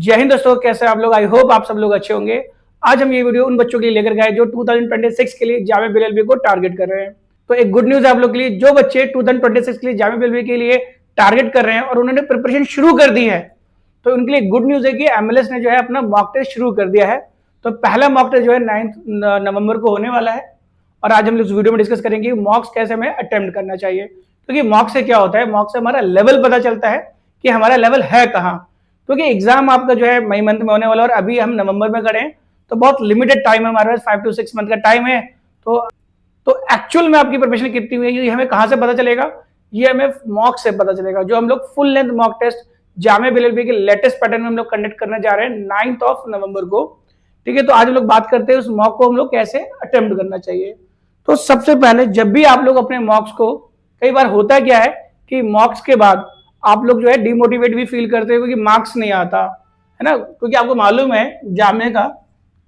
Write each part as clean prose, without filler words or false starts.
जय हिंद दोस्तों, कैसे आप लोग। आई होप आप सब लोग अच्छे होंगे। आज हम ये वीडियो उन बच्चों के लिए लेकर गए जो 2026 के लिए जामिया मिलिया एलएलबी को टारगेट कर रहे हैं। तो एक गुड न्यूज है आप लोग के लिए, जो बच्चे 2026 के लिए जामिया मिलिया एलएलबी के लिए टारगेट कर रहे हैं और उन्होंने प्रिपरेशन शुरू कर दी है, तो उनके लिए गुड न्यूज है कि एमएलएस ने जो है अपना मॉक टेस्ट शुरू कर दिया है। तो पहला मॉक टेस्ट जो है 9 नवंबर को होने वाला है और आज हम इस वीडियो में डिस्कस करेंगे मॉक्स कैसे हमें अटेम्प्ट करना चाहिए। क्योंकि मॉक से क्या होता है, मॉक से हमारा लेवल पता चलता है कि हमारा लेवल है कहाँ। क्योंकि एग्जाम आपका जो है मई मंथ में होने वाला और अभी हम नवंबर में खड़े हैं, तो बहुत लिमिटेड टाइम है हमारे पास, 5 to 6 मंथ का टाइम है। तो एक्चुअल में आपकी प्रिपरेशन कितनी हुई है ये हमें कहां से पता चलेगा, ये हमें मॉक से पता चलेगा, जो हम लोग full length mock test Jamia Millia LLB के लेटेस्ट पैटर्न में हम लोग कंडक्ट करने जा रहे हैं 9 नवंबर को। ठीक है, तो आज हम लोग बात करते हैं उस मॉक को हम लोग कैसे अटेम्प्ट करना चाहिए। तो सबसे पहले जब भी आप लोग अपने मॉक्स को, कई बार होता क्या है कि मॉक्स के बाद आप लोग जो है डिमोटिवेट भी फील करते हो क्योंकि मार्क्स नहीं आता है ना। क्योंकि आपको मालूम है जामिया का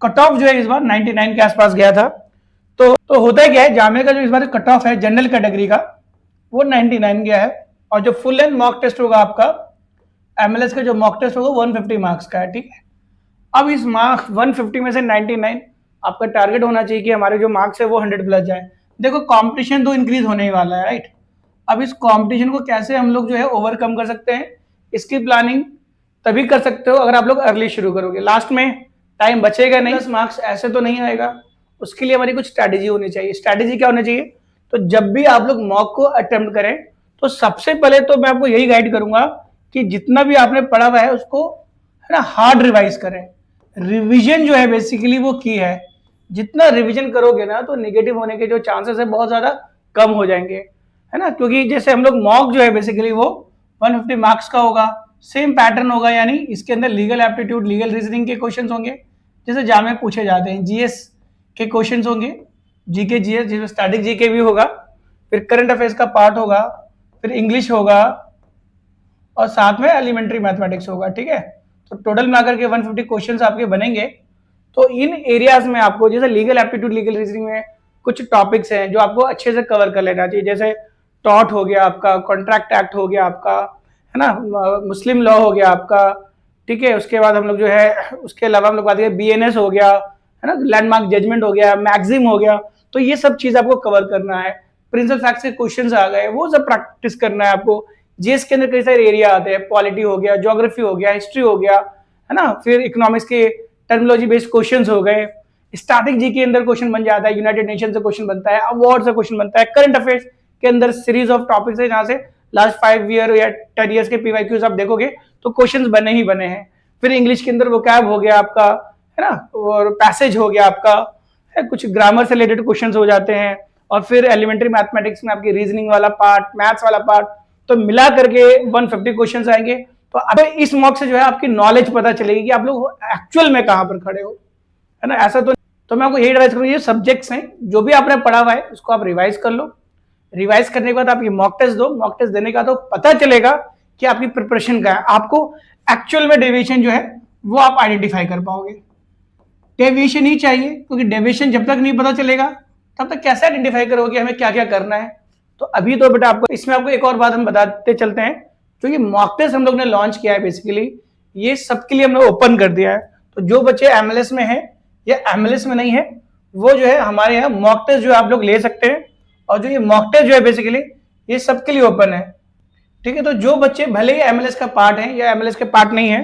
कट ऑफ जो है इस बार 99 के आसपास गया था। तो होता है क्या है, जामिया का जो इस बार कट ऑफ है जनरल कैटेगरी का वो 99 गया है और जो फुल लेंथ मॉक टेस्ट होगा आपका एमएलएस का जो मॉक टेस्ट होगा 150 मार्क्स का है। ठीक है, अब इस मार्क्स 150 में से 99 आपका टारगेट होना चाहिए कि हमारे जो मार्क्स है वो 100 प्लस जाए। देखो कंपटीशन तो इंक्रीज होने ही वाला है, राइट। अब इस कंपटीशन को कैसे हम लोग जो है ओवरकम कर सकते हैं, इसकी प्लानिंग तभी कर सकते हो अगर आप लोग अर्ली शुरू करोगे। लास्ट में टाइम बचेगा नहीं, 10 मार्क्स ऐसे तो नहीं आएगा। उसके लिए हमारी कुछ स्ट्रैटेजी होनी चाहिए। स्ट्रैटेजी क्या होनी चाहिए, तो जब भी आप लोग मॉक को अटेम्प्ट करें तो सबसे पहले तो मैं आपको यही गाइड करूंगा कि जितना भी आपने पढ़ा हुआ है उसको है ना हार्ड रिवाइज करें। रिविजन जो है बेसिकली वो की है, जितना रिविजन करोगे ना तो नेगेटिव होने के जो चांसेस है बहुत ज्यादा कम हो जाएंगे, है ना। क्योंकि जैसे हम लोग मॉक जो है बेसिकली वो 150 मार्क्स का होगा, सेम पैटर्न होगा, यानी इसके अंदर लीगल एप्टीट्यूड, लीगल रीजनिंग के क्वेश्चंस होंगे जैसे जामे पूछे जाते हैं, जीएस के क्वेश्चंस होंगे, जीके जीएस जिसमें स्टैटिक जीके भी होगा, फिर करंट अफेयर्स का पार्ट होगा, फिर इंग्लिश होगा और साथ में एलिमेंट्री मैथमेटिक्स होगा। ठीक है, तो टोटल मिलाकर के 150 क्वेश्चंस आपके बनेंगे। तो इन एरियाज में आपको जैसे लीगल एप्टीट्यूड, लीगल रीजनिंग में कुछ टॉपिक्स हैं जो आपको अच्छे से कवर कर लेना चाहिए। जैसे टॉट हो गया आपका, कॉन्ट्रैक्ट एक्ट हो गया आपका, है ना, मुस्लिम लॉ हो गया आपका। ठीक है, उसके बाद हम लोग जो है उसके अलावा हम लोग बात करें बीएनएस हो गया, है ना, लैंडमार्क जजमेंट हो गया, मैक्सिम हो गया। तो ये सब चीज आपको कवर करना है। प्रिंसिपल फैक्ट्स के क्वेश्चंस आ गए, वो सब प्रैक्टिस करना है आपको। जीएस के अंदर कई सारे एरिया आते हैं, पॉलिटी हो गया, ज्योग्राफी हो गया, हिस्ट्री हो गया, है ना, फिर इकोनॉमिक्स के टर्मिनोलॉजी बेस्ड क्वेश्चंस हो गए। स्टैटिक जी के अंदर क्वेश्चन बन जाता है, यूनाइटेड नेशन से क्वेश्चन बनता है, अवार्ड से क्वेश्चन बनता है, करंट अफेयर्स के अंदर सीरीज ऑफ टॉपिक्स है जहां से लास्ट 5 ईयर या 10 ईयर्स के पीवाईक्यूज आप देखोगे तो क्वेश्चंस बने ही बने हैं। फिर इंग्लिश के अंदर वोकैब हो गया आपका, है ना, और पैसेज हो गया आपका, है, कुछ ग्रामर से रिलेटेड क्वेश्चंस हो जाते हैं, और फिर एलिमेंट्री मैथमेटिक्स में आपकी रीजनिंग वाला पार्ट, मैथ्स वाला पार्ट, तो मिला करके 150 क्वेश्चंस आएंगे। तो अब इस मॉक से जो है आपकी नॉलेज पता चलेगी कि आप लोग एक्चुअल में कहां पर खड़े हो, है ना। ऐसा तो मैं आपको यही एडवाइस करूंगा, ये सब्जेक्ट्स हैं जो भी आपने पढ़ा हुआ है उसको आप रिवाइज कर लो। रिवाइज करने के बाद आप ये मॉक टेस्ट दो। मॉक टेस्ट देने का तो पता चलेगा कि आपकी प्रिपरेशन क्या है। आपको एक्चुअल में डेविएशन जो है वो आप आइडेंटिफाई कर पाओगे। डेविएशन ही चाहिए, क्योंकि डेविएशन जब तक नहीं पता चलेगा तब तक कैसे आइडेंटिफाई करोगे हमें क्या क्या करना है। तो अभी तो बेटा आपको इसमें आपको एक और बात हम बताते चलते हैं, जो ये मॉक टेस्ट हम लोग ने लॉन्च किया है बेसिकली ये सबके लिए हमने ओपन कर दिया है। तो जो बच्चे एमएलएस में है या एमएलएस में नहीं है वो जो है हमारे यहाँ मॉक टेस्ट जो आप लोग ले सकते हैं। और जो ये मॉक टेस्ट जो है बेसिकली ये सबके लिए ओपन है। ठीक है, तो जो बच्चे भले ही एमएलएस का पार्ट है या एमएलएस के पार्ट नहीं है,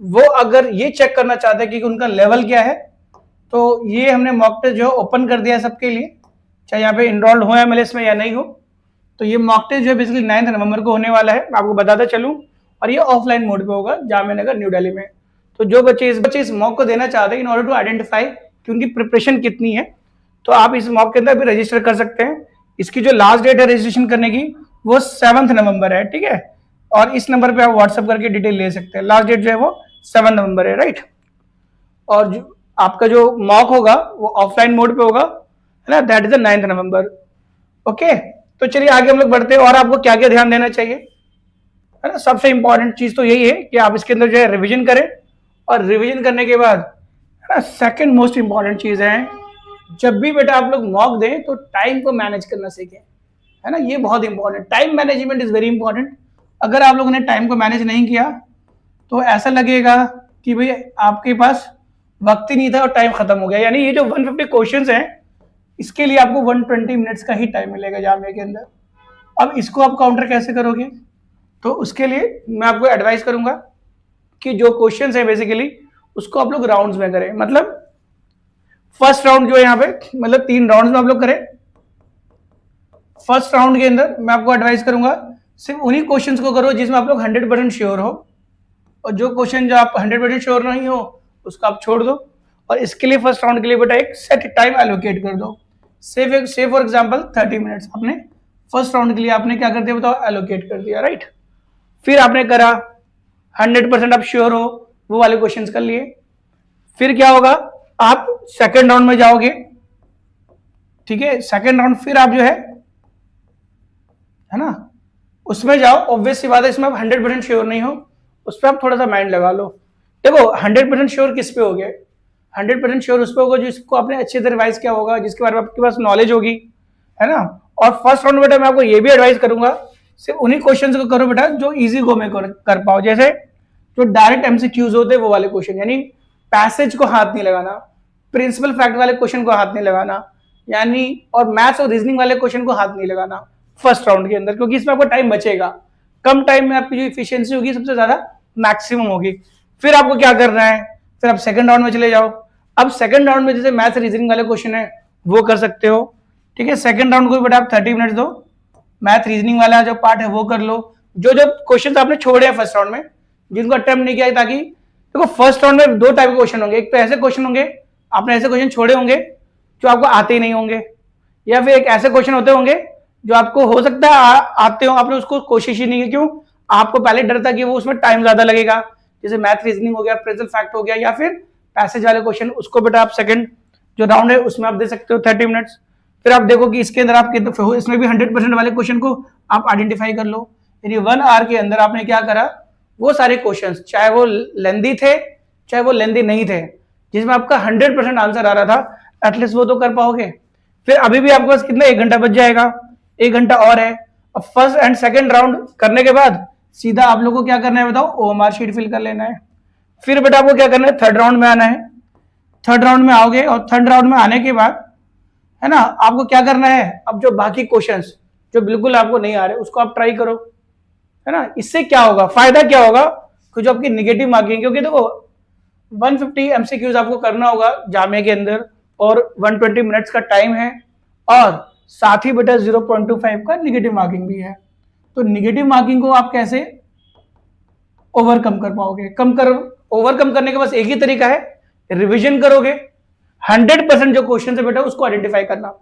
वो अगर ये चेक करना चाहते हैं कि उनका लेवल क्या है, तो ये हमने मॉक टेस्ट जो है ओपन कर दिया है सबके लिए, चाहे यहाँ पे इनरोल्ड हो एमएलएस में या नहीं हो। तो ये मॉक टेस्ट जो है बेसिकली 9 नवंबर को होने वाला है, मैं आपको बताता चलूं, और ये ऑफलाइन मोड पे होगा जामिया नगर न्यू दिल्ली में। तो जो बच्चे इस मॉक को देना चाहते हैं इन ऑर्डर टू आइडेंटिफाई कि उनकी प्रिपरेशन कितनी है, तो आप इस मॉक के अंदर भी रजिस्टर कर सकते हैं। इसकी जो लास्ट डेट है रजिस्ट्रेशन करने की वो 7 नवंबर है। ठीक है, और इस नंबर पे आप व्हाट्सएप करके डिटेल ले सकते हैं। लास्ट डेट जो है वो 7 नवंबर है, राइट। और जो आपका जो मॉक होगा वो ऑफलाइन मोड पे होगा, है ना, that is the 9 November. Okay, तो चलिए आगे हम लोग बढ़ते हैं। और आपको क्या क्या ध्यान देना चाहिए, है ना। सबसे इंपॉर्टेंट चीज तो यही है कि आप इसके अंदर जो है रिविजन करें, और रिविजन करने के बाद, है ना, सेकंड मोस्ट इंपॉर्टेंट चीज है, जब भी बेटा आप लोग मॉक दें तो टाइम को मैनेज करना सीखें, है ना। ये बहुत important, time management is very important. अगर आप लोगों ने टाइम को मैनेज नहीं किया तो ऐसा लगेगा कि भाई आपके पास वक्त ही नहीं था और टाइम खत्म हो गया, यानी ये जो 150 क्वेश्चंस हैं इसके लिए आपको 120 मिनट्स का ही टाइम मिलेगा जामिया के अंदर। अब इसको आप काउंटर कैसे करोगे? तो उसके लिए मैं आपको एडवाइस करूंगा कि जो क्वेश्चंस है बेसिकली उसको आप लोग राउंड्स में करें। मतलब फर्स्ट राउंड जो है यहाँ पे, मतलब 3 राउंड्स में आप लोग करें। फर्स्ट राउंड के अंदर मैं आपको एडवाइस करूंगा सिर्फ उन्हीं क्वेश्चंस को करो जिसमें आप लोग 100% श्योर हो, और जो क्वेश्चन जो आप 100% श्योर नहीं हो उसको आप छोड़ दो। और इसके लिए फर्स्ट राउंड के लिए बेटा एक सेट टाइम एलोकेट कर दो। से फॉर एग्जांपल 30 मिनट्स आपने फर्स्ट राउंड के लिए आपने क्या कर दिया बताओ, एलोकेट कर दिया, राइट। फिर आपने करा 100% आप श्योर हो, वो वाले क्वेश्चंस कर लिए। फिर क्या होगा, आप सेकंड राउंड में जाओगे, ठीक है। सेकंड राउंड फिर आप जो है ना उसमें जाओ। ऑब्वियस सी बात है इसमें आप 100% श्योर नहीं हो, उस पर आप थोड़ा सा माइंड लगा लो। देखो 100% श्योर किस पे हो गया, 100% श्योर उस पे होगा जिसको आपने अच्छे से रिवाइज किया होगा, जिसके बारे में आपके पास नॉलेज होगी, है ना। और फर्स्ट राउंड बेटा मैं आपको ये भी एडवाइस करूंगा सिर्फ उन्हीं क्वेश्चंस को करो बेटा जो इजी गो में कर पाओ, जैसे जो डायरेक्ट एमसीक्यूज होते हैं वो वाले क्वेश्चन, यानी पैसेज को हाथ नहीं लगाना, प्रिंसिपल फैक्ट वाले क्वेश्चन को हाथ नहीं लगाना, यानी और मैथ्स और रीजनिंग वाले क्वेश्चन को हाथ नहीं लगाना फर्स्ट राउंड के अंदर, क्योंकि इसमें आपको टाइम बचेगा। कम टाइम में आपकी जो इफिशियंसी होगी सबसे ज्यादा मैक्सिमम होगी। फिर आपको क्या करना है, फिर आप सेकंड राउंड में चले जाओ। अब सेकंड राउंड में जैसे मैथ्स रीजनिंग वाले क्वेश्चन है वो कर सकते हो, ठीक है। सेकंड राउंड को बेटा आप 30 मिनट्स दो, मैथ रीजनिंग वाला जो पार्ट है वो कर लो, जो जो क्वेश्चन आपने छोड़े हैं फर्स्ट राउंड में जिनको अटेम्प्ट नहीं किया, ताकि देखो फर्स्ट राउंड में 2 टाइप के क्वेश्चन होंगे। एक तो ऐसे क्वेश्चन होंगे, आपने ऐसे क्वेश्चन छोड़े होंगे जो आपको आते ही नहीं होंगे, या फिर एक ऐसे क्वेश्चन होते होंगे जो आपको हो सकता है आते हो, आपने उसको कोशिश ही नहीं की। क्यों? आपको पहले डर था कि वो उसमें टाइम ज्यादा लगेगा, जैसे मैथ रीजनिंग हो गया, प्रेजेंट फैक्ट हो गया, या फिर पैसेज वाले क्वेश्चन, उसको बेटा आप सेकंड जो राउंड है उसमें आप दे सकते हो 30 मिनट्स। फिर आप देखो कि इसके अंदर आप इसमें भी 100% वाले क्वेश्चन को आप आइडेंटिफाई कर लो। यानी 1 आवर के अंदर आपने क्या करा, वो सारे क्वेश्चंस चाहे वो लेंदी थे चाहे वो लेंदी नहीं थे, जिसमें आपका 100% आंसर आ रहा था, एटलीस्ट वो तो कर पाओगे। फिर अभी भी आपके पास कितना 1 घंटा बच जाएगा, 1 घंटा और है। अब फर्स्ट एंड सेकंड राउंड करने के बाद सीधा आप लोगों को क्या करना है बताओ, ओएमआर शीट फिल कर लेना है। फिर बेटा आपको क्या करना है, थर्ड राउंड में आना है। थर्ड राउंड में आओगे और थर्ड राउंड में आने के बाद है ना आपको क्या करना है, अब जो बाकी क्वेश्चंस जो बिल्कुल आपको नहीं आ रहे उसको आप ट्राई करो, है ना। इससे क्या होगा, फायदा क्या होगा कि जो आपकी नेगेटिव मार्किंग, क्योंकि देखो 150 एमसीक्यूज आपको करना होगा जामिया के अंदर और 120 मिनट्स का टाइम है, और साथ ही बेटा 0.25 का नेगेटिव मार्किंग भी है। तो नेगेटिव मार्किंग को आप कैसे ओवरकम कर पाओगे? ओवरकम करने का बस एक ही तरीका है, रिवीजन करोगे। 100% जो क्वेश्चन है बेटा उसको आइडेंटिफाई करना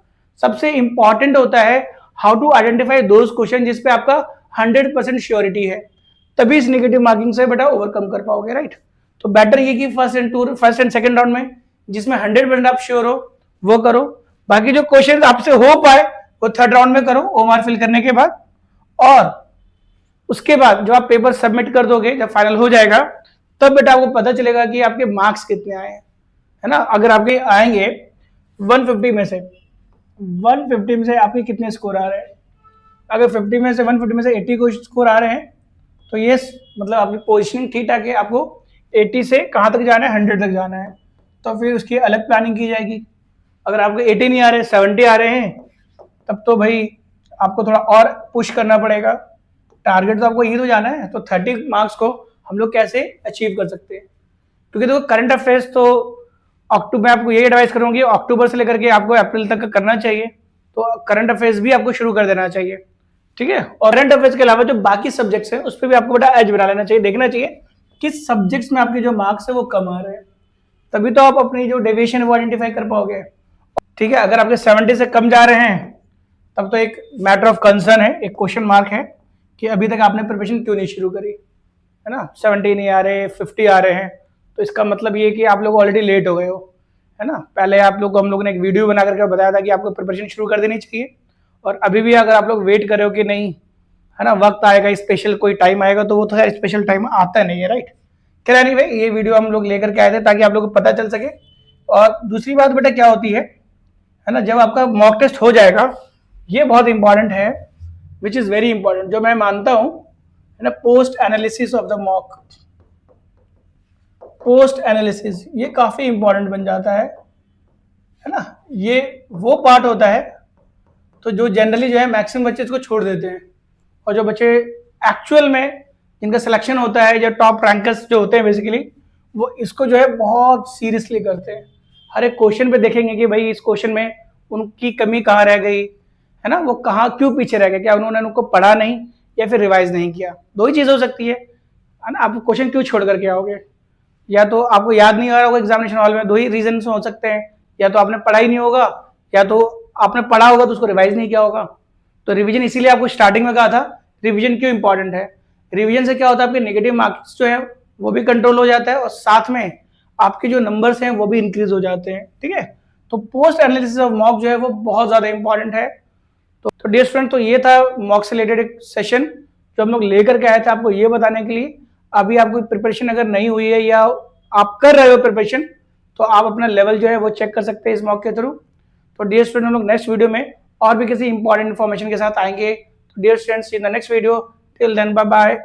सबसे इंपॉर्टेंट होता है। How to identify those question जिसपे आपका 100% श्योरिटी है, तभी इस नेगेटिव मार्किंग से बेटा ओवरकम कर पाओगे, राइट। तो बेटर ये कि फर्स्ट एंड सेकंड राउंड में जिसमें 100% आप श्योर हो वो करो, बाकी जो क्वेश्चन आपसे हो पाए वो थर्ड राउंड में करो ओएमआर फिल करने के बाद। और उसके बाद जब आप पेपर सबमिट कर दोगे, जब फाइनल हो जाएगा, तब बेटा आपको पता चलेगा कि आपके मार्क्स कितने आए हैं, है ना। अगर आपके आएंगे 150 में से 150 में से आपके कितने स्कोर आ रहे हैं, अगर 50 में से 150 में से 80 को स्कोर आ रहे हैं तो ये मतलब आपकी पोजीशनिंग ठीक ठाक है, आपको 80 से कहाँ तक जाना है, 100 तक जाना है, तो फिर उसकी अलग प्लानिंग की जाएगी। अगर आपको 80 नहीं आ रहे, 70 आ रहे हैं, तब तो भाई आपको थोड़ा और पुश करना पड़ेगा। टारगेट तो आपको यही तो जाना है, तो 30 मार्क्स को हम लोग कैसे अचीव कर सकते हैं? क्योंकि देखो करंट अफेयर्स तो अक्टूबर, आपको यही एडवाइस करूंगी अक्टूबर से लेकर के आपको अप्रैल तक का करना चाहिए, तो करंट अफेयर्स भी आपको शुरू कर देना चाहिए, ठीक है। और करंट अफेयर्स के अलावा जो बाकी सब्जेक्ट्स हैं उस पर भी आपको बेटा एज बना लेना चाहिए, देखना चाहिए किस सब्जेक्ट्स में आपके जो मार्क्स है वो कम आ रहे हैं, तभी तो आप अपनी जो डेविएशन है वो आइडेंटिफाई कर पाओगे, ठीक है। अगर आपके 70 से कम जा रहे हैं तब तो एक मैटर ऑफ कंसर्न है, एक क्वेश्चन मार्क है कि अभी तक आपने प्रिपरेशन क्यों नहीं शुरू करी, है ना। 70 नहीं आ रहे, 50 आ रहे हैं, तो इसका मतलब ये कि आप लोग ऑलरेडी लेट हो गए हो, है ना। पहले आप लोग हम लोगों ने एक वीडियो बना करके बताया था कि आपको प्रिपरेशन शुरू कर देनी चाहिए, और अभी भी अगर आप लोग वेट कर रहे हो कि नहीं, है ना, वक्त आएगा स्पेशल कोई टाइम आएगा, तो वो तो स्पेशल टाइम आता नहीं है, राइट। क्या नहीं भाई, ये वीडियो हम लोग लेकर के आए थे ताकि आप लोगों को पता चल सके। और दूसरी बात बेटा क्या होती है ना, जब आपका मॉक टेस्ट हो जाएगा, ये बहुत इंपॉर्टेंट है, विच इज वेरी इंपॉर्टेंट, जो मैं मानता हूं, है ना, post analysis of the mock. Post analysis, ये काफ़ी इंपॉर्टेंट बन जाता है ना। ये वो पार्ट होता है तो जो जनरली जो है मैक्सिमम बच्चे इसको छोड़ देते हैं, और जो बच्चे एक्चुअल में जिनका सिलेक्शन होता है, जो टॉप रैंकर्स जो होते हैं बेसिकली, वो इसको जो है बहुत सीरियसली करते हैं। हर एक क्वेश्चन पे देखेंगे कि भाई इस क्वेश्चन में उनकी कमी कहाँ रह गई है ना, वो कहाँ क्यों पीछे रह गए, क्या उन्होंने उनको पढ़ा नहीं या फिर रिवाइज नहीं किया। दो ही चीज़ हो सकती है ना, आप क्वेश्चन क्यों छोड़ करके आओगे, या तो आपको याद नहीं आ रहा होगा एग्जामिनेशन हॉल में, दो ही रीजन हो सकते हैं, या तो आपने पढ़ा ही नहीं होगा, या तो आपने पढ़ा होगा तो उसको रिवाइज नहीं किया होगा। तो रिवीजन इसीलिए आपको स्टार्टिंग में कहा था रिवीजन क्यों इंपॉर्टेंट है। रिवीजन से क्या होता है, आपके नेगेटिव मार्क्स जो है वो भी कंट्रोल हो जाता है, और साथ में आपके जो नंबर्स हैं वो भी इंक्रीज हो जाते हैं। ठीक है, तो पोस्ट एनालिसिस ऑफ मॉक जो है वो बहुत ज्यादा इंपॉर्टेंट है। तो डियर स्टूडेंट, तो ये था मॉक से रिलेटेड एक सेशन जो हम लोग लेकर के आए थे आपको ये बताने के लिए। अभी आपको प्रिपरेशन अगर नहीं हुई है या आप कर रहे हो प्रिपरेशन, तो आप अपना लेवल जो है वो चेक कर सकते हैं इस मॉक के थ्रू। तो डियर स्टूडेंट, हम लोग नेक्स्ट वीडियो में और भी किसी इंपॉर्टेंट इन्फॉर्मेशन के साथ आएंगे। तो dear students, in the next video, till then bye bye.